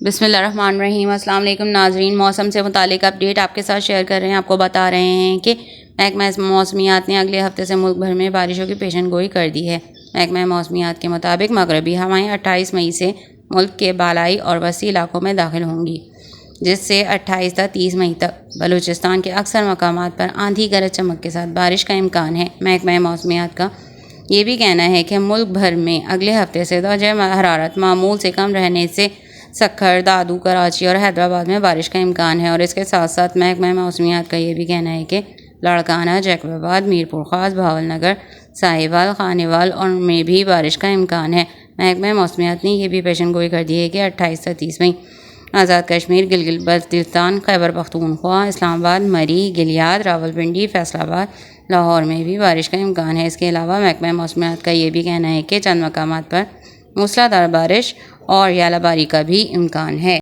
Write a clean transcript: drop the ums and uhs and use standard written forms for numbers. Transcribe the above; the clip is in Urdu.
بسم اللہ الرحمن الرحیم۔ السلام علیکم ناظرین، موسم سے متعلق اپڈیٹ آپ کے ساتھ شیئر کر رہے ہیں۔ آپ کو بتا رہے ہیں کہ محکمہ موسمیات نے اگلے ہفتے سے ملک بھر میں بارشوں کی پیشن گوئی کر دی ہے۔ محکمہ موسمیات کے مطابق مغربی ہوائیں 28 مئی سے ملک کے بالائی اور وسطی علاقوں میں داخل ہوں گی، جس سے 28 تا 30 مئی تک بلوچستان کے اکثر مقامات پر آندھی گرج چمک کے ساتھ بارش کا امکان ہے۔ محکمہ موسمیات کا یہ بھی کہنا ہے کہ ملک بھر میں اگلے ہفتے سے درجہ حرارت معمول سے کم رہنے سے سکھر، دادو، کراچی اور حیدرآباد میں بارش کا امکان ہے، اور اس کے ساتھ ساتھ محکمہ موسمیات کا یہ بھی کہنا ہے کہ لاڑکانہ، جیکب آباد، میرپور خاص، بہاول نگر، ساہیوال، خانیوال اور میں بھی بارش کا امکان ہے۔ محکمہ موسمیات نے یہ بھی پیشن گوئی کر دی ہے کہ 28 سے 30 مئی آزاد کشمیر، گلگت بلتستان، خیبر پختونخوا، اسلام آباد، مری، گلیاد، راولپنڈی، فیصل آباد، لاہور میں بھی بارش کا امکان ہے۔ اس کے علاوہ محکمہ موسمیات کا یہ بھی کہنا ہے کہ چند مقامات پر موسلادھار بارش اور ژالہ باری کا بھی امکان ہے۔